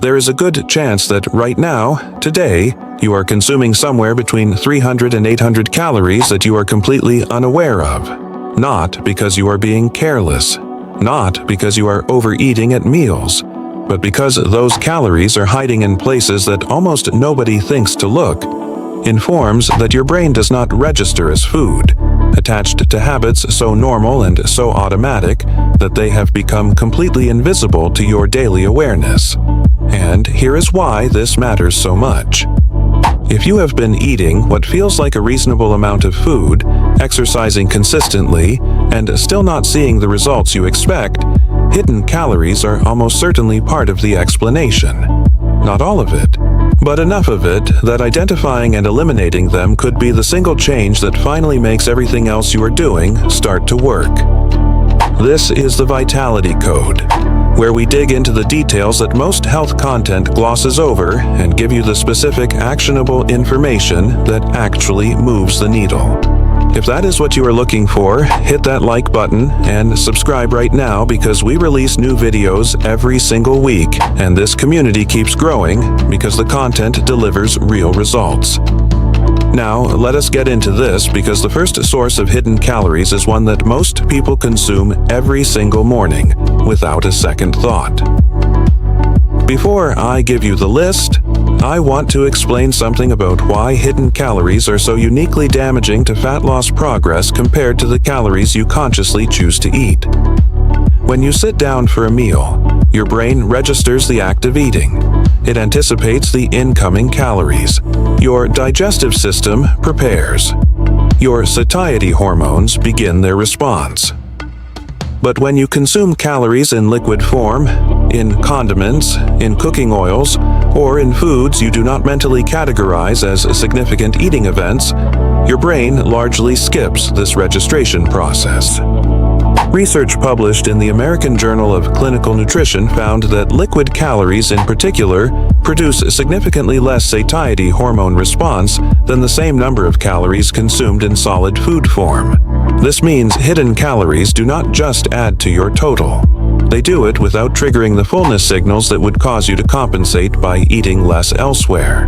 there is a good chance that right now, today, you are consuming somewhere between 300 and 800 calories that you are completely unaware of. Not because you are being careless, not because you are overeating at meals, but because those calories are hiding in places that almost nobody thinks to look, in forms that your brain does not register as food, attached to habits so normal and so automatic that they have become completely invisible to your daily awareness. And here is why this matters so much. If you have been eating what feels like a reasonable amount of food, exercising consistently, and still not seeing the results you expect, hidden calories are almost certainly part of the explanation. Not all of it, but enough of it that identifying and eliminating them could be the single change that finally makes everything else you are doing start to work. This is the Vitality Code, where we dig into the details that most health content glosses over and give you the specific, actionable information that actually moves the needle. If that is what you are looking for, hit that like button and subscribe right now because we release new videos every single week, and this community keeps growing because the content delivers real results. Now, let us get into this because the first source of hidden calories is one that most people consume every single morning without a second thought. Before I give you the list, I want to explain something about why hidden calories are so uniquely damaging to fat loss progress compared to the calories you consciously choose to eat. When you sit down for a meal, your brain registers the act of eating. It anticipates the incoming calories. Your digestive system prepares. Your satiety hormones begin their response. But when you consume calories in liquid form, in condiments, in cooking oils, or in foods you do not mentally categorize as significant eating events, your brain largely skips this registration process. Research published in the American Journal of Clinical Nutrition found that liquid calories in particular produce a significantly less satiety hormone response than the same number of calories consumed in solid food form. This means hidden calories do not just add to your total. They do it without triggering the fullness signals that would cause you to compensate by eating less elsewhere.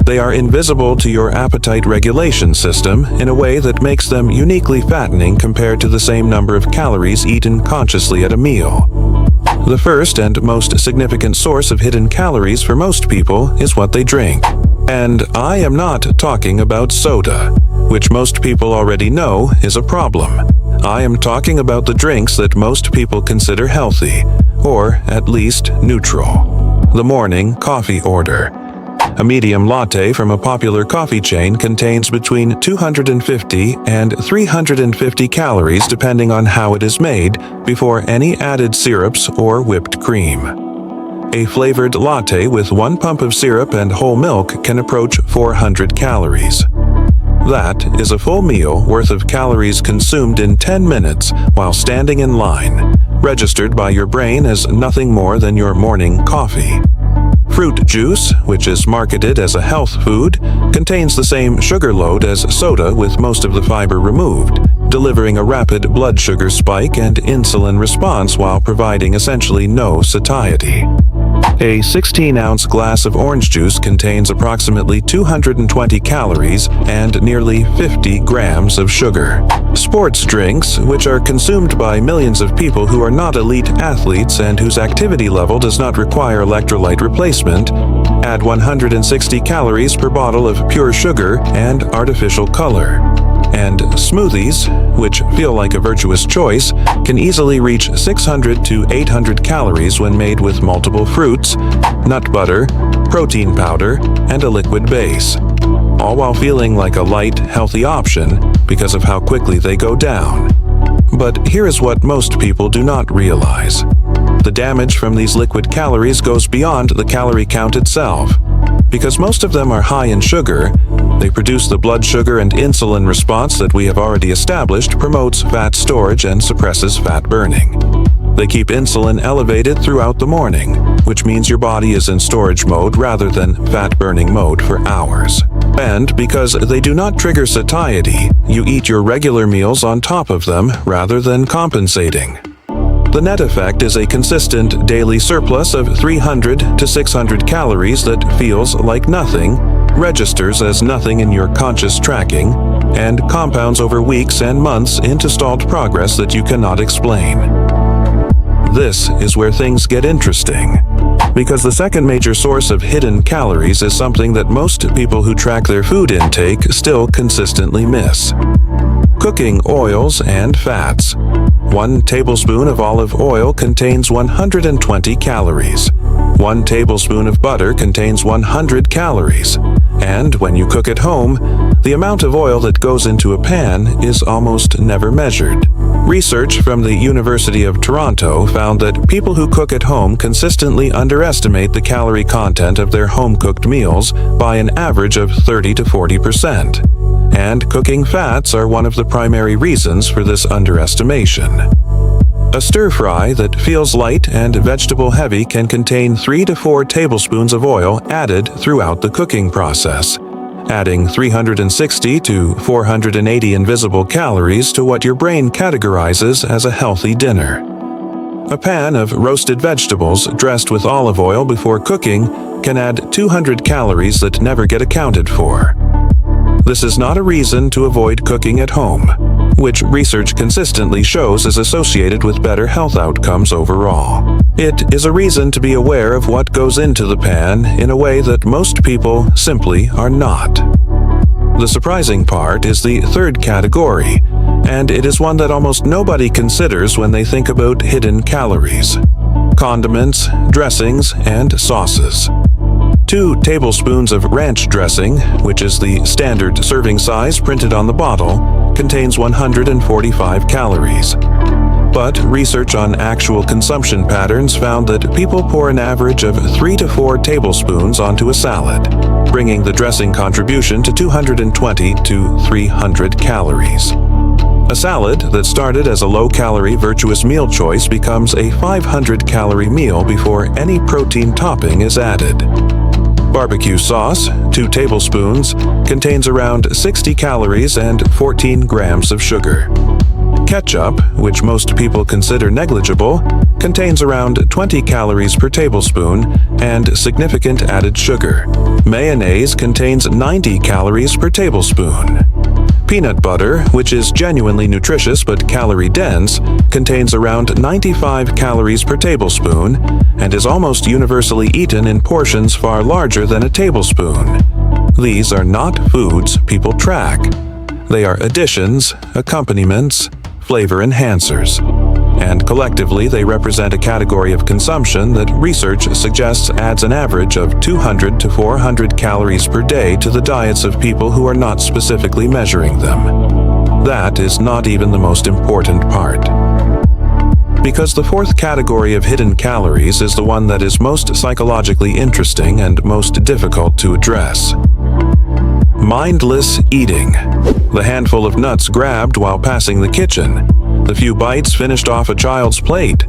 They are invisible to your appetite regulation system in a way that makes them uniquely fattening compared to the same number of calories eaten consciously at a meal. The first and most significant source of hidden calories for most people is what they drink. And I am not talking about soda, which most people already know is a problem. I am talking about the drinks that most people consider healthy, or at least neutral. The morning coffee order. A medium latte from a popular coffee chain contains between 250 and 350 calories depending on how it is made, before any added syrups or whipped cream. A flavored latte with 1 pump of syrup and whole milk can approach 400 calories. That is a full meal worth of calories consumed in 10 minutes while standing in line, registered by your brain as nothing more than your morning coffee. Fruit juice, which is marketed as a health food, contains the same sugar load as soda with most of the fiber removed, delivering a rapid blood sugar spike and insulin response while providing essentially no satiety. A 16-ounce glass of orange juice contains approximately 220 calories and nearly 50 grams of sugar. Sports drinks, which are consumed by millions of people who are not elite athletes and whose activity level does not require electrolyte replacement, add 160 calories per bottle of pure sugar and artificial color. And smoothies, which feel like a virtuous choice, can easily reach 600 to 800 calories when made with multiple fruits, nut butter, protein powder, and a liquid base, all while feeling like a light, healthy option because of how quickly they go down. But here is what most people do not realize. The damage from these liquid calories goes beyond the calorie count itself. Because most of them are high in sugar, they produce the blood sugar and insulin response that we have already established promotes fat storage and suppresses fat burning. They keep insulin elevated throughout the morning, which means your body is in storage mode rather than fat-burning mode for hours. And because they do not trigger satiety, you eat your regular meals on top of them rather than compensating. The net effect is a consistent daily surplus of 300 to 600 calories that feels like nothing, registers as nothing in your conscious tracking, and compounds over weeks and months into stalled progress that you cannot explain. This is where things get interesting, because the second major source of hidden calories is something that most people who track their food intake still consistently miss: cooking oils and fats. 1 tablespoon of olive oil contains 120 calories. 1 tablespoon of butter contains 100 calories. And when you cook at home, the amount of oil that goes into a pan is almost never measured. Research from the University of Toronto found that people who cook at home consistently underestimate the calorie content of their home-cooked meals by an average of 30 to 40%. And cooking fats are one of the primary reasons for this underestimation. A stir-fry that feels light and vegetable-heavy can contain 3 to 4 tablespoons of oil added throughout the cooking process, adding 360 to 480 invisible calories to what your brain categorizes as a healthy dinner. A pan of roasted vegetables dressed with olive oil before cooking can add 200 calories that never get accounted for. This is not a reason to avoid cooking at home, which research consistently shows is associated with better health outcomes overall. It is a reason to be aware of what goes into the pan in a way that most people simply are not. The surprising part is the third category, and it is one that almost nobody considers when they think about hidden calories: condiments, dressings, and sauces. 2 tablespoons of ranch dressing, which is the standard serving size printed on the bottle, contains 145 calories. But research on actual consumption patterns found that people pour an average of 3 to 4 tablespoons onto a salad, bringing the dressing contribution to 220 to 300 calories. A salad that started as a low-calorie virtuous meal choice becomes a 500-calorie meal before any protein topping is added. Barbecue sauce, 2 tablespoons, contains around 60 calories and 14 grams of sugar. Ketchup, which most people consider negligible, contains around 20 calories per tablespoon and significant added sugar. Mayonnaise contains 90 calories per tablespoon. Peanut butter, which is genuinely nutritious but calorie-dense, contains around 95 calories per tablespoon and is almost universally eaten in portions far larger than a tablespoon. These are not foods people track. They are additions, accompaniments, flavor enhancers, and collectively they represent a category of consumption that research suggests adds an average of 200 to 400 calories per day to the diets of people who are not specifically measuring them. That is not even the most important part. Because the fourth category of hidden calories is the one that is most psychologically interesting and most difficult to address. Mindless eating. The handful of nuts grabbed while passing the kitchen. The few bites finished off a child's plate.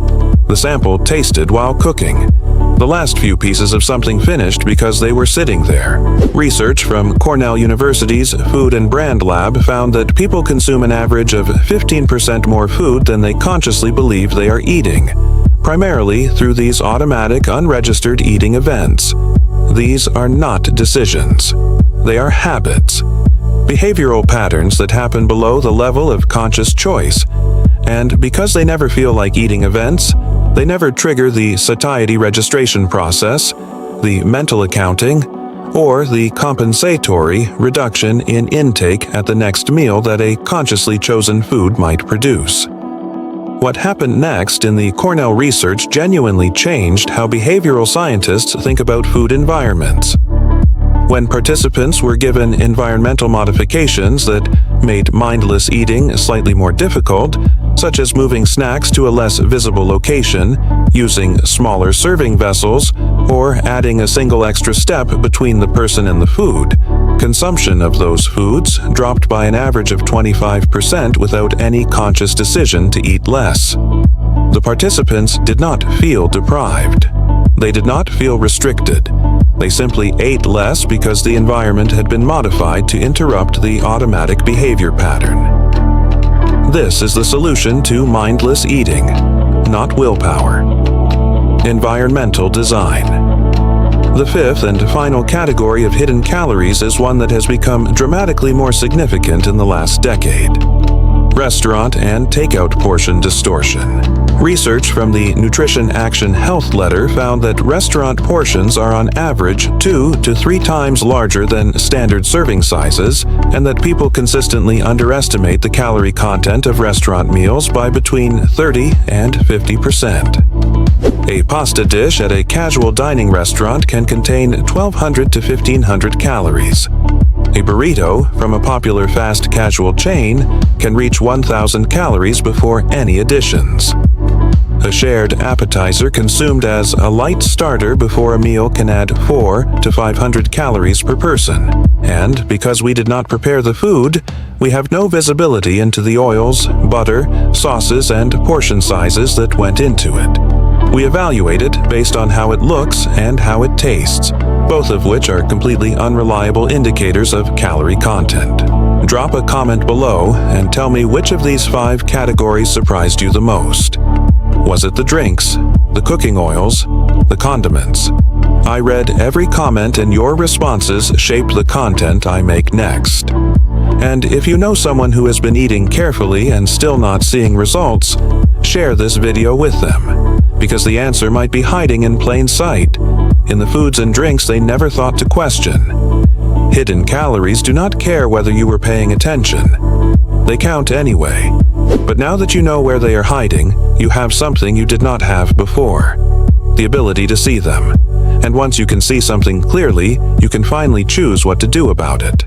The sample tasted while cooking. The last few pieces of something finished because they were sitting there. Research from Cornell University's Food and Brand Lab found that people consume an average of 15% more food than they consciously believe they are eating, primarily through these automatic, unregistered eating events. These are not decisions. They are habits, behavioral patterns that happen below the level of conscious choice. And because they never feel like eating events, they never trigger the satiety registration process, the mental accounting, or the compensatory reduction in intake at the next meal that a consciously chosen food might produce. What happened next in the Cornell research genuinely changed how behavioral scientists think about food environments. When participants were given environmental modifications that made mindless eating slightly more difficult, such as moving snacks to a less visible location, using smaller serving vessels, or adding a single extra step between the person and the food, consumption of those foods dropped by an average of 25% without any conscious decision to eat less. The participants did not feel deprived. They did not feel restricted. They simply ate less because the environment had been modified to interrupt the automatic behavior pattern. This is the solution to mindless eating. not willpower. Environmental design. The fifth and final category of hidden calories is one that has become dramatically more significant in the last decade. Restaurant and takeout portion distortion. Research from the Nutrition Action Health Letter found that restaurant portions are on average 2 to 3 times larger than standard serving sizes, and that people consistently underestimate the calorie content of restaurant meals by between 30 and 50%. A pasta dish at a casual dining restaurant can contain 1,200 to 1,500 calories. A burrito from a popular fast casual chain can reach 1,000 calories before any additions. A shared appetizer consumed as a light starter before a meal can add 400 to 500 calories per person. And because we did not prepare the food, we have no visibility into the oils, butter, sauces, and portion sizes that went into it. We evaluate it based on how it looks and how it tastes, both of which are completely unreliable indicators of calorie content. Drop a comment below and tell me which of these 5 categories surprised you the most. Was it the drinks, the cooking oils, the condiments? I read every comment, and your responses shape the content I make next. And if you know someone who has been eating carefully and still not seeing results, share this video with them, because the answer might be hiding in plain sight, in the foods and drinks they never thought to question. Hidden calories do not care whether you were paying attention. They count anyway. But now that you know where they are hiding, you have something you did not have before: the ability to see them. And once you can see something clearly, you can finally choose what to do about it.